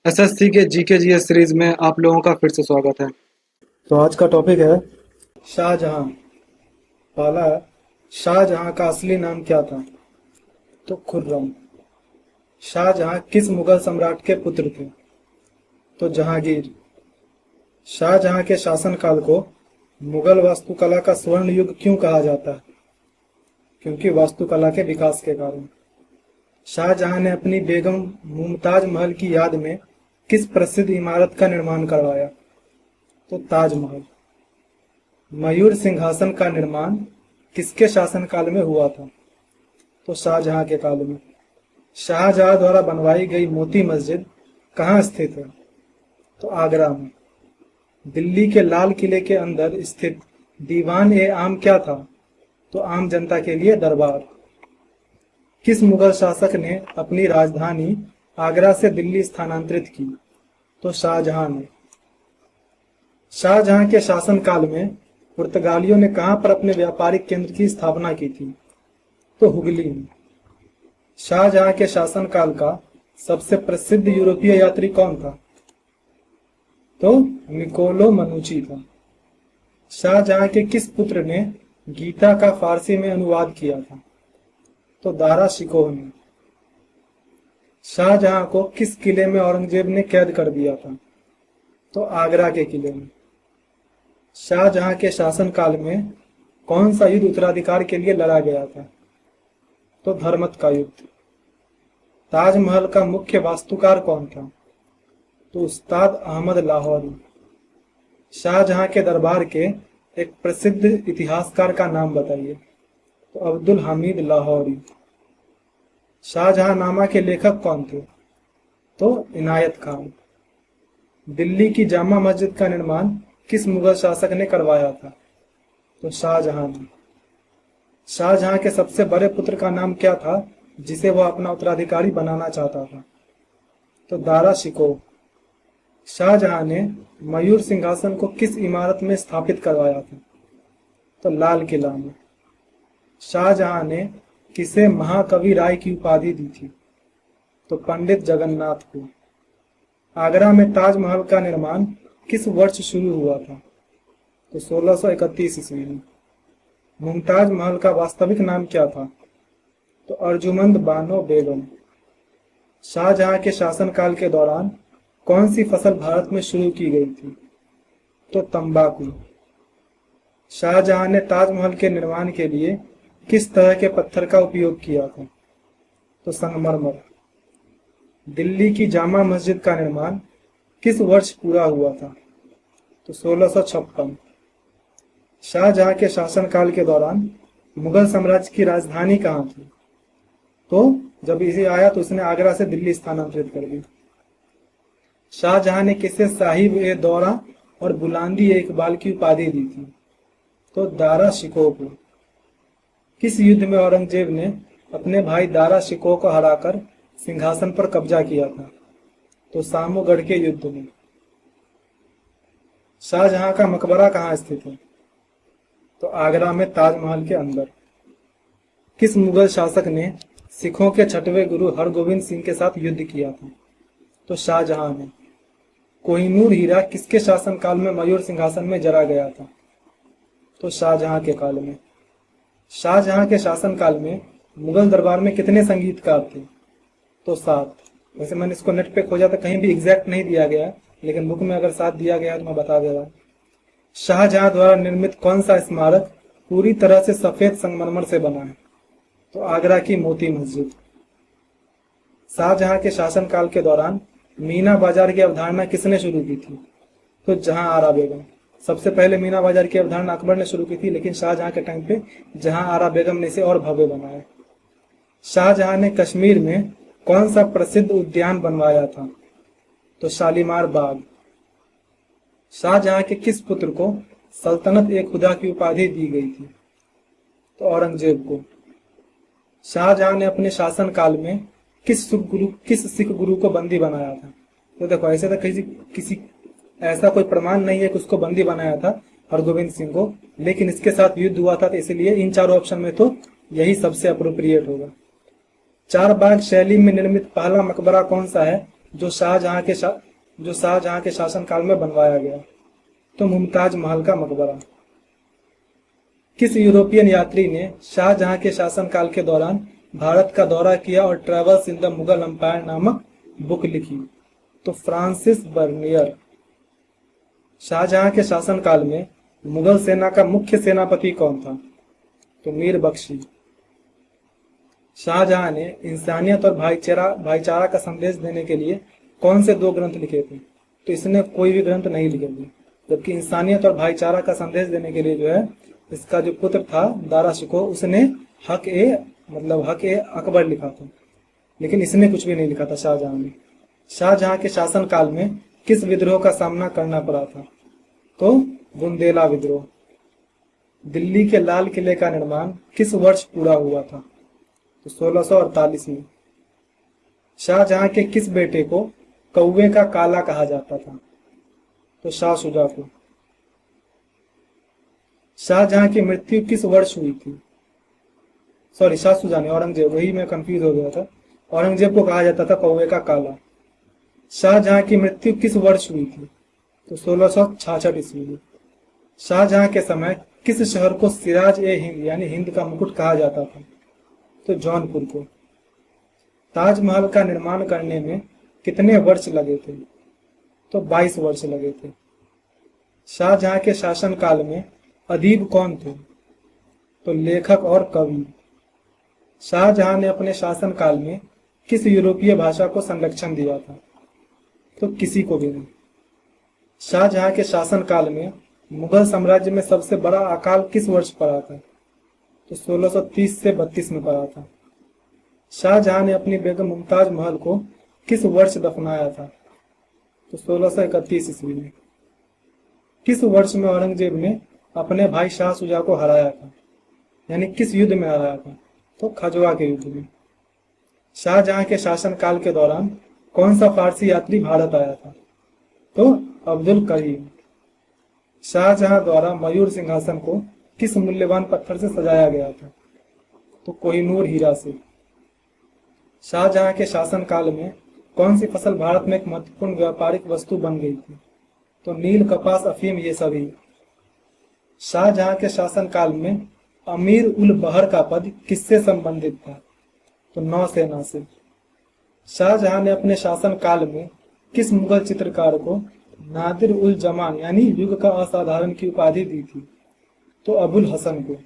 SSC के GK GS series में आप लोगों का फिर से स्वागत है। तो आज का टॉपिक है शाहजहां। पहला है, शाहजहां का असली नाम क्या था? तो खुर्रम। शाहजहां किस मुगल सम्राट के पुत्र थे? तो जहांगीर। शाहजहां के शासनकाल को मुगल वास्तुकला का स्वर्ण युग क्यों कहा जाता है? क्योंकि वास्तुकला के विकास के कारण। शाहजहां ने अपनी बेगम मुमताज महल की याद में किस प्रसिद्ध इमारत का निर्माण करवाया? तो ताजमहल। मयूर सिंहासन का निर्माण किसके शासनकाल में हुआ था? तो शाहजहां के काल में। शाहजहां द्वारा बनवाई गई मोती मस्जिद कहाँ स्थित है? तो आगरा में। दिल्ली के लाल किले के अंदर स्थित दीवान ए आम क्या था? तो आम जनता के लिए दरबार। किस मुगल शासक ने अपनी राजधानी आगरा से दिल्ली स्थानांतरित की? तो शाहजहां ने। शाहजहां के शासनकाल में पुर्तगालियों ने कहां पर अपने व्यापारिक केंद्र की स्थापना की थी? तो हुगली में। शाहजहां के शासनकाल का सबसे प्रसिद्ध यूरोपीय यात्री कौन था? तो निकोलो मनुची था। शाहजहां के किस पुत्र ने गीता का फारसी में अनुवाद किया था? तो दारा शिकोह ने। शाहजहां को किस किले में औरंगजेब ने कैद कर दिया था? तो आगरा के किले में। शाहजहां के शासनकाल में कौन सा युद्ध उत्तराधिकार के लिए लड़ा गया था? तो धर्मत का युद्ध। ताजमहल का मुख्य वास्तुकार कौन था? तो उस्ताद अहमद लाहौरी। शाहजहां के दरबार के एक प्रसिद्ध इतिहासकार का नाम बताइए। तो अब्दुल हमीद लाहौरी। शाहजहांनामा के लेखक कौन थे? तो इनायत खान। दिल्ली की जामा मस्जिद का निर्माण किस मुगल शासक ने करवाया था? तो शाहजहां ने। शाहजहां के सबसे बड़े पुत्र का नाम क्या था जिसे वह अपना उत्तराधिकारी बनाना चाहता था? तो दारा शिकोह। शाहजहां ने मयूर सिंहासन को किस इमारत में स्थापित करवाया था? तो लाल किला में। शाहजहां ने किसे महाकवि राय की उपाधि दी थी? तो पंडित जगन्नाथ को। आगरा में ताजमहल का निर्माण किस वर्ष शुरू हुआ था? तो 1631 ईस्वी में। मुमताज महल का वास्तविक नाम क्या था? तो अर्जुमंद बानो बेगम। शाहजहां के शासनकाल के दौरान कौन सी फसल भारत में शुरू की गई थी? तो तंबाकू। शाहजहां ने ताजमहल के निर्माण के लिए किस तरह के पत्थर का उपयोग किया था? तो संगमरमर। दिल्ली की जामा मस्जिद का निर्माण किस वर्ष पूरा हुआ था? तो 1656। शाहजहां के शासनकाल के दौरान मुगल साम्राज्य की राजधानी कहाँ थी? तो जब इसे आया तो उसने आगरा से दिल्ली स्थानांतरित कर दी। शाहजहां ने किसे साहिब ए दौरा और बुलंदी ए इकबाल की उपाधि दी थी? तो दारा शिकोह को। किस युद्ध में औरंगजेब ने अपने भाई दारा शिकोह को हराकर सिंहासन पर कब्जा किया था? तो सामोगढ़ के युद्ध में। शाहजहां का मकबरा कहाँ स्थित है? तो आगरा में ताजमहल के अंदर। किस मुगल शासक ने सिखों के छठवें गुरु हरगोविंद सिंह के साथ युद्ध किया था? तो शाहजहां ने। कोहिनूर हीरा किसके शासनकाल में मयूर सिंहासन में जरा गया था? तो शाहजहां के काल में। शाहजहां के शासनकाल में मुगल दरबार में कितने संगीतकार थे? तो 7। वैसे मैंने इसको नेट पे खोजा तो कहीं भी एग्जैक्ट नहीं दिया गया, लेकिन बुक में अगर 7 दिया गया तो मैं बता दे रहा हूं। शाहजहां द्वारा निर्मित कौन सा स्मारक पूरी तरह से सफेद संगमरमर से बना है? तो आगरा की मोती मस्जिद। शाहजहां के शासनकाल के दौरान मीना बाजार की अवधारणा किसने शुरू की थी? तो जहां आरा बेगम। सबसे पहले मीना बाजार की अवधारणा अकबर ने शुरू की थी, लेकिन शाहजहां के टाइम पे जहां आरा बेगम ने इसे और भव्य बनाया। शाहजहां ने कश्मीर में कौन सा प्रसिद्ध उद्यान बनवाया था? तो शालीमार बाग। शाहजहां के किस पुत्र को सल्तनत ए खुदा की उपाधि दी गई थी? तो औरंगजेब को। शाहजहां ने अपने शासनकाल में किस सिख गुरु को बंदी बनाया था? तो देखो, ऐसे तो किसी ऐसा कोई प्रमाण नहीं है कि उसको बंदी बनाया था हरगोविंद सिंह को, लेकिन इसके साथ युद्ध हुआ था, तो इसलिए इन चारों ऑप्शन में तो यही सबसे अप्रोप्रिएट होगा। चार बाग शैली में निर्मित पहला मकबरा कौन सा है जो शाहजहां के शासनकाल में बनवाया गया। तो मुमताज महल का मकबरा। किस यूरोपियन यात्री ने शाहजहां के शासनकाल के दौरान भारत का दौरा किया और travels in the Mughal empire नामक बुक लिखी? तो फ्रांसिस बर्नियर। शाहजहां के शासनकाल में मुगल सेना का मुख्य सेनापति कौन था? तो मीर बख्शी। शाहजहां ने इंसानियत और भाईचारा का संदेश देने के लिए कौन से 2 ग्रंथ लिखे थे? तो इसने कोई भी ग्रंथ नहीं लिखे थे, जबकि इंसानियत और भाईचारा का संदेश देने के लिए जो है इसका जो पुत्र था दारा शिकोह, उसने हक ए अकबर लिखा था, लेकिन इसने कुछ भी नहीं लिखा था शाहजहां ने। शाहजहां के शासनकाल में किस विद्रोह का सामना करना पड़ा था? तो बुंदेला विद्रोह। दिल्ली के लाल किले का निर्माण किस वर्ष पूरा हुआ था? तो 1648 में। शाहजहां के किस बेटे को कौवे का काला कहा जाता था? तो शाह शुजा को। शाहजहां की मृत्यु किस वर्ष हुई थी? सॉरी, शाह शुजा ने, औरंगजेब, वही मैं कंफ्यूज हो गया था। औरंगजेब को कहा जाता था कौवे का काला। शाहजहां की मृत्यु किस वर्ष हुई थी? तो 1666 ईस्वी में। शाहजहां के समय किस शहर को सिराज ए हिंद यानी हिंद का मुकुट कहा जाता था? तो जौनपुर को। ताजमहल का निर्माण करने में कितने वर्ष लगे थे? तो 22 वर्ष लगे थे। शाहजहां के शासनकाल में अदीब कौन थे? तो लेखक और कवि। शाहजहां ने अपने शासनकाल में किस यूरोपीय भाषा को संरक्षण दिया था? तो किसी को भी नहीं। शाहजहां के शासनकाल में मुगल साम्राज्य में सबसे बड़ा अकाल किस वर्ष पड़ा था? तो 1630 से 32 में पड़ा था। शाहजहां ने अपनी बेगम मुमताज महल को किस वर्ष दफनाया था? तो 1631 ईस्वी में। किस वर्ष में औरंगजेब ने अपने भाई शाह शुजा को हराया था, यानी किस युद्ध में हराया था? तो खजवा के युद्ध में। शाहजहां के शासनकाल के दौरान कौन सा फारसी यात्री भारत आया था? तो अब्दुल करीम। शाहजहां द्वारा मयूर सिंहासन को किस मूल्यवान पत्थर से सजाया गया था? तो कोहिनूर हीरा से। शाहजहां के शासनकाल में कौन सी फसल भारत में एक महत्वपूर्ण व्यापारिक वस्तु बन गई थी? तो नील, कपास, अफीम, ये सभी। शाहजहां के शासनकाल में अमीर उल बहर का पद किससे संबंधित था? तो नौसेना से। शाहजहां ने अपने शासनकाल में किस मुगल चित्रकार को नादिर उल जमान यानी युग का असाधारण की उपाधि दी थी? तो अबुल हसन को।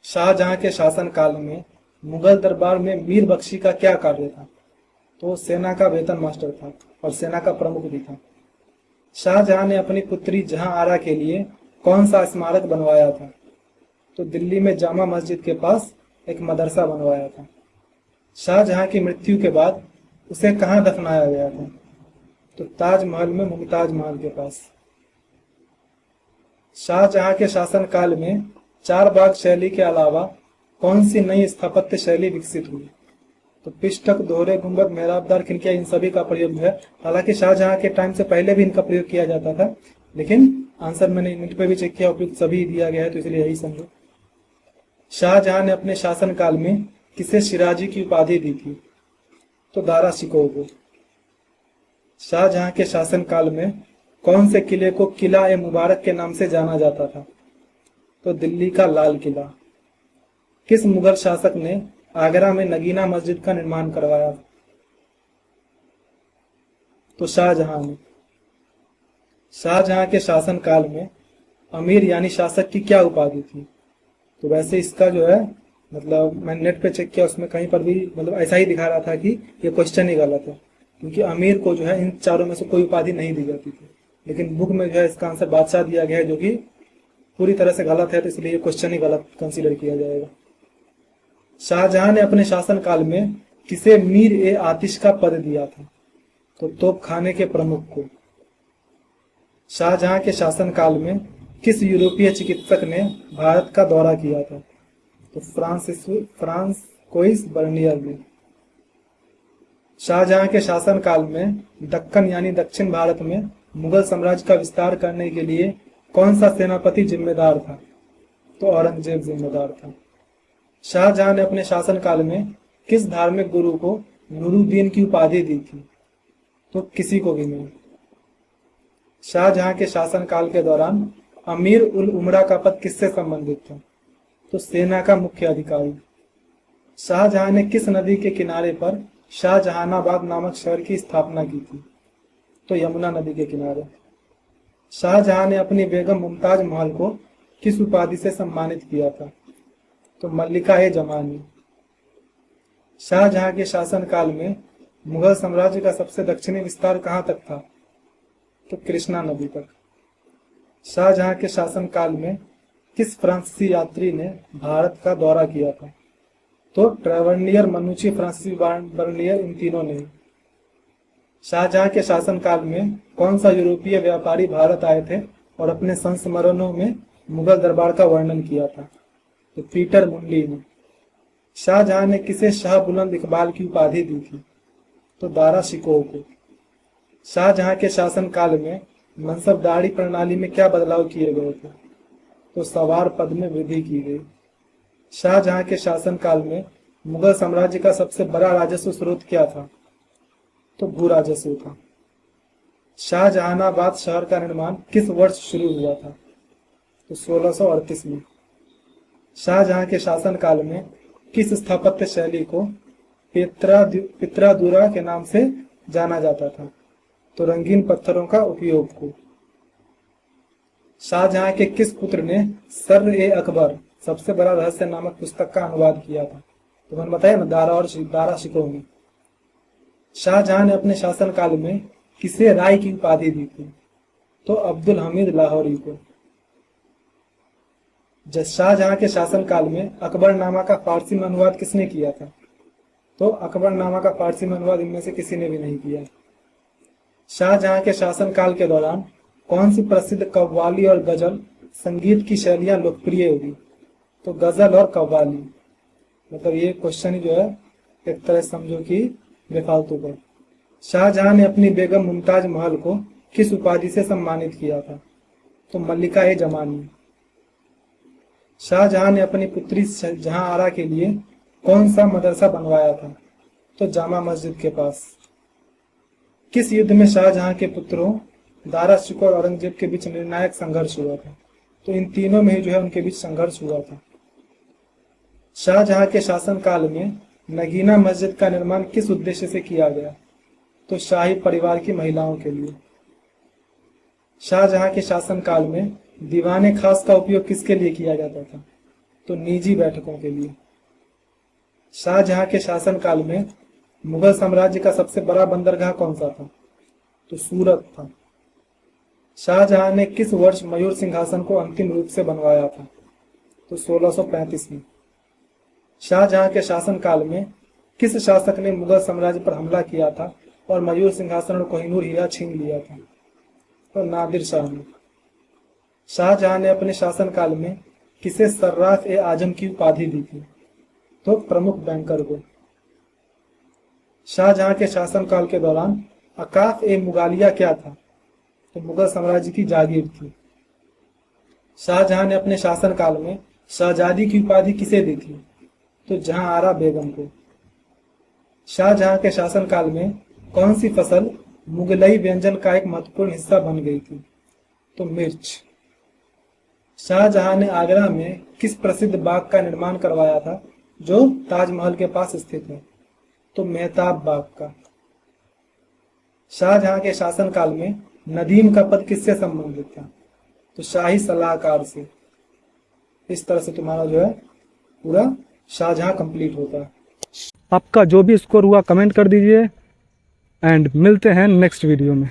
शाहजहां के शासनकाल में मुगल दरबार में मीर बख्शी का क्या कार्य था? तो सेना का वेतन मास्टर था और सेना का प्रमुख भी था। शाहजहां ने अपनी पुत्री जहां आरा के लिए कौन सा स्मारक बनवाया था? तो दिल्ली में जामा मस्जिद के पास एक मदरसा बनवाया था। शाहजहां की मृत्यु के बाद उसे कहां दफनाया गया था? तो ताजमहल में मुमताज महल के पास। शाहजहां के शासनकाल में चार बाग शैली के अलावा कौन सी नई स्थापत्य शैली विकसित हुई? तो पिष्टक, दोहरे गुंबद, मेहराबदार खिड़कियां, इन सभी का प्रयोग है। हालांकि शाहजहां के टाइम से पहले भी इनका प्रयोग किया जाता था, लेकिन आंसर मैंने नेट पे भी चेक किया, उपयुक्त सभी दिया गया है, तो इसलिए यही समझो। शाहजहां ने अपने शासनकाल में किसे शिराजी की उपाधि दी थी? तो दारा शिकोह को। शाहजहां के शासनकाल में कौन से किले को किला ए मुबारक के नाम से जाना जाता था? तो दिल्ली का लाल किला। किस मुगल शासक ने आगरा में नगीना मस्जिद का निर्माण करवाया? तो शाहजहां ने। शाहजहां के शासनकाल में अमीर यानी शासक की क्या उपाधि थी? तो वैसे इसका जो है मैंने नेट पे चेक किया, उसमें कहीं पर भी ऐसा ही दिखा रहा था कि ये क्वेश्चन ही गलत है, क्योंकि अमीर को जो है इन चारों में से कोई उपाधि नहीं दी जाती थी। लेकिन बुक में जो है इसका आंसर बादशाह दिया गया है, जो कि पूरी तरह से गलत है, तो इसलिए ये क्वेश्चन ही गलत कंसीडर किया जाएगा। शाहजहां ने अपने शासनकाल में किसे मीर ए आतिश का पद दिया था? तो तोपखाने के प्रमुख को। शाहजहां के शासनकाल में किस यूरोपीय चिकित्सक ने भारत का दौरा किया था? तो फ्रांकोइस बर्नियर ने। शाहजहां के शासनकाल में दक्कन यानी दक्षिण भारत में मुगल साम्राज्य का विस्तार करने के लिए कौन सा सेनापति जिम्मेदार था? तो औरंगजेब जिम्मेदार था। शाहजहां ने अपने शासनकाल में किस धार्मिक गुरु को नूरुद्दीन की उपाधि दी थी? तो किसी को भी नहीं। शाहजहां के शासनकाल के दौरान अमीर उल उमरा का पद किससे संबंधित था? तो सेना का मुख्य अधिकारी। शाहजहां ने किस नदी के किनारे पर शाहजहानाबाद नामक शहर की स्थापना की थी? तो यमुना नदी के किनारे। शाहजहां ने अपनी बेगम मुमताज महल को किस उपाधि से सम्मानित किया था? तो मल्लिका-ए-जमानी। शाहजहां के शासनकाल में मुगल साम्राज्य का सबसे दक्षिणी विस्तार कहां तक था? तो कृष्णा नदी तक। शाहजहां के शासनकाल में किस फ्रांसीसी यात्री ने भारत का दौरा किया था? तो ट्रेवरनियर, मनुची, फ्रांसीसी बर्नियर, इन तीनों ने। शाहजहां के शासनकाल में कौन सा यूरोपीय व्यापारी भारत आए थे और अपने संस्मरणों में मुगल दरबार का वर्णन किया था? तो पीटर मुंडी ने। शाहजहां ने किसे शाह बुलंद इकबाल की उपाधि दी थी? तो दारा शिकोह को। शाहजहां के शासनकाल में मनसबदारी प्रणाली में क्या बदलाव किए गए थे? तो सवार पद में वृद्धि की गई। शाहजहां के शासनकाल में मुगल साम्राज्य का सबसे बड़ा राजस्व स्रोत क्या था? तो भू राजस्व था। शाहजहानाबाद शहर का निर्माण किस वर्ष शुरू हुआ था? तो 1638 में। शाहजहां के शासनकाल में किस स्थापत्य शैली को पित्रादुरा के नाम से जाना जाता था? तो रंगीन पत्थरों का उपयोग को। शाहजहां के किस पुत्र ने सर्र-ए-अकबर सबसे बड़ा रहस्य नामक पुस्तक का अनुवाद किया था? तो मैंने बताया ना, दारा शिकोह ने। शाहजहां ने अपने शासनकाल में किसे राय की उपाधि दी थी? तो अब्दुल हमीद लाहौरी को। शाहजहां के शासनकाल में अकबरनामा का फारसी में अनुवाद किसने किया था? तो अकबरनामा का फारसी में अनुवाद इनमें से किसी ने भी नहीं किया। शाहजहां के शासनकाल के दौरान कौन सी प्रसिद्ध कव्वाली और गजल संगीत की शैलियां लोकप्रिय हुई? तो गजल और कव्वाली। मतलब ये क्वेश्चन ही जो है एक तरह समझो कि बेफालतू का। शाहजहां ने अपनी बेगम मुमताज महल को किस उपाधि से सम्मानित किया था? तो मल्लिका-ए-जमानी। शाहजहां ने अपनी पुत्री जहांआरा के लिए कौन सा मदरसा बनवाया था? तो जामा मस्जिद के पास। किस युद्ध में शाहजहां के पुत्रों दारा शिकोह और औरंगजेब के बीच निर्णायक संघर्ष हुआ था? तो इन तीनों में ही जो है उनके बीच संघर्ष हुआ था। शाहजहां के शासनकाल में नगीना मस्जिद का निर्माण किस उद्देश्य से किया गया? तो शाही परिवार की महिलाओं के लिए। शाहजहां के शासनकाल में दीवाने खास का उपयोग किसके लिए किया जाता था? तो निजी बैठकों के लिए। शाहजहां के शासनकाल में मुगल साम्राज्य का सबसे बड़ा बंदरगाह कौन सा था? तो सूरत था। शाहजहां ने किस वर्ष मयूर सिंहासन को अंतिम रूप से बनवाया था? तो 1635 में। शाहजहां के शासनकाल में किस शासक ने मुगल साम्राज्य पर हमला किया था और मयूर सिंहासन और कोहिनूर हीरा छीन लिया था? तो नादिर शाह ने। शाहजहां ने अपने शासनकाल में किसे सर्राफ-ए-आजम की उपाधि दी थी? तो प्रमुख बैंकर को। शाहजहां के शासनकाल के दौरान अकाफ-ए-मुगालिया क्या था? तो मुगल साम्राज्य की जागीर थी। शाहजहां ने अपने शासनकाल में शहजादी की उपाधि किसे दी थी? तो जहांआरा बेगम को। शाहजहां के शासनकाल में कौन सी फसल मुगलई व्यंजन का एक महत्वपूर्ण हिस्सा बन गई थी? तो मिर्च। शाहजहां ने आगरा में किस प्रसिद्ध बाग का निर्माण करवाया था जो ताजमहल के पास स्थित है? तो मेहताब बाग का। शाहजहां के शासनकाल में नदीम का पद किससे संबंधित था? तो शाही सलाहकार से। इस तरह से तुम्हारा जो है पूरा शाहजहां कंप्लीट होता है। आपका जो भी स्कोर हुआ कमेंट कर दीजिए एंड मिलते हैं नेक्स्ट वीडियो में।